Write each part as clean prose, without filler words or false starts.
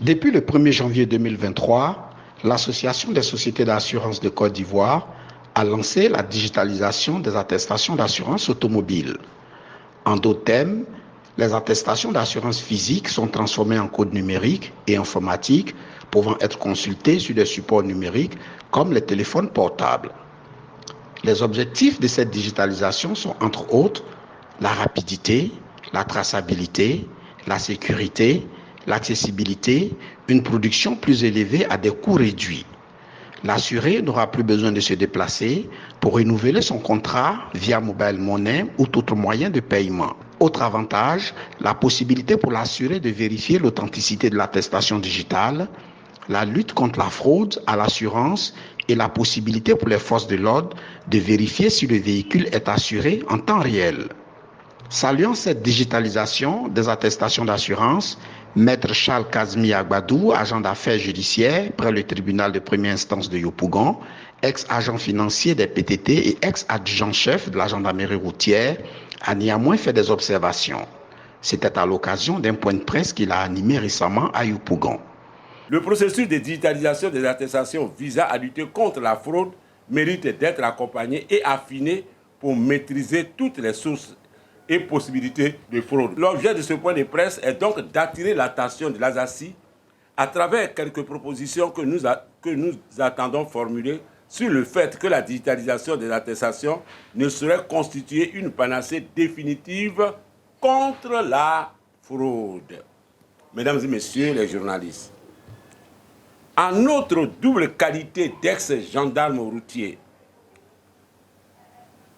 Depuis le 1er janvier 2023, l'Association des sociétés d'assurance de Côte d'Ivoire a lancé la digitalisation des attestations d'assurance automobile. En d'autres termes, les attestations d'assurance physique sont transformées en code numérique et informatique pouvant être consultées sur des supports numériques comme les téléphones portables. Les objectifs de cette digitalisation sont entre autres la rapidité, la traçabilité, la sécurité, l'accessibilité, une production plus élevée à des coûts réduits. L'assuré n'aura plus besoin de se déplacer pour renouveler son contrat via mobile money ou tout autre moyen de paiement. Autre avantage, la possibilité pour l'assuré de vérifier l'authenticité de l'attestation digitale, la lutte contre la fraude à l'assurance et la possibilité pour les forces de l'ordre de vérifier si le véhicule est assuré en temps réel. Saluant cette digitalisation des attestations d'assurance, Maître Charles Kazmi Agbadou, agent d'affaires judiciaires près le tribunal de première instance de Yopougon, ex-agent financier des PTT et ex-adjudant-chef de la gendarmerie routière, a néanmoins fait des observations. C'était à l'occasion d'un point de presse qu'il a animé récemment à Yopougon. Le processus de digitalisation des attestations visant à lutter contre la fraude mérite d'être accompagné et affiné pour maîtriser toutes les sources et possibilités de fraude. L'objet de ce point de presse est donc d'attirer l'attention de l'ASACI à travers quelques propositions que nous attendons formuler sur le fait que la digitalisation des attestations ne saurait constituer une panacée définitive contre la fraude. Mesdames et messieurs les journalistes, en notre double qualité d'ex-gendarme routier,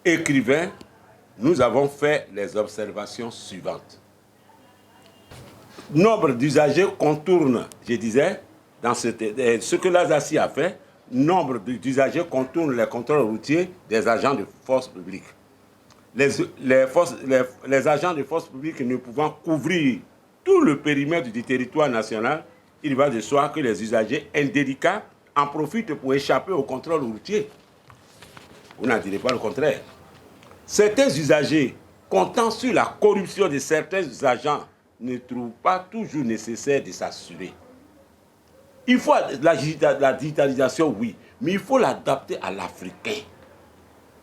écrivain, nous avons fait les observations suivantes. Nombre d'usagers contournent, je disais, dans ce que l'ASACI a fait, nombre d'usagers contournent les contrôles routiers des agents de force publique. Les agents de force publique ne pouvant couvrir tout le périmètre du territoire national, il va de soi que les usagers indélicats en profitent pour échapper au contrôle routier. Vous n'en direz pas le contraire. Certains usagers, comptant sur la corruption de certains agents, ne trouvent pas toujours nécessaire de s'assurer. Il faut la digitalisation, oui, mais il faut l'adapter à l'Africain.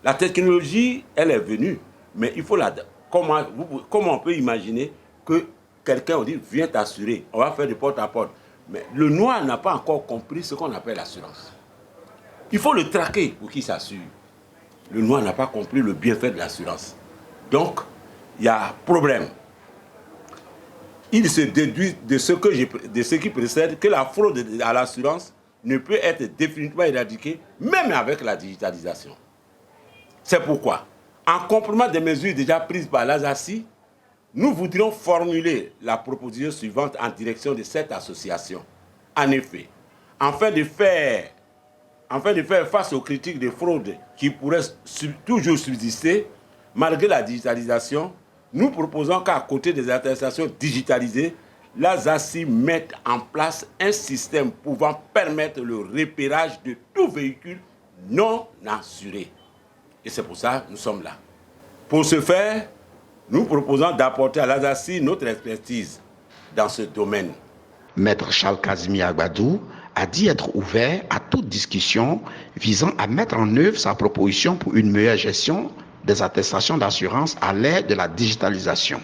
La technologie, elle est venue, mais il faut l'adapter. Comment on peut imaginer que quelqu'un dit « viens t'assurer, on va faire du porte-à-porte ». Mais le noir n'a pas encore compris ce qu'on appelle l'assurance. Il faut le traquer pour qu'il s'assure. Le noir n'a pas compris le bienfait de l'assurance. Donc, il y a problème. Il se déduit de ce qui précède que la fraude à l'assurance ne peut être définitivement éradiquée, même avec la digitalisation. C'est pourquoi, en complément des mesures déjà prises par l'ASACI, nous voudrions formuler la proposition suivante en direction de cette association. En effet, afin de faire face aux critiques de fraude qui pourraient toujours subsister, malgré la digitalisation, nous proposons qu'à côté des attestations digitalisées, l'ASACI mette en place un système pouvant permettre le repérage de tout véhicule non assuré. Et c'est pour ça que nous sommes là. Pour ce faire, nous proposons d'apporter à l'ASACI notre expertise dans ce domaine. Maître Charles Kazmi Agbadou a dit être ouvert à toute discussion visant à mettre en œuvre sa proposition pour une meilleure gestion des attestations d'assurance à l'ère de la digitalisation.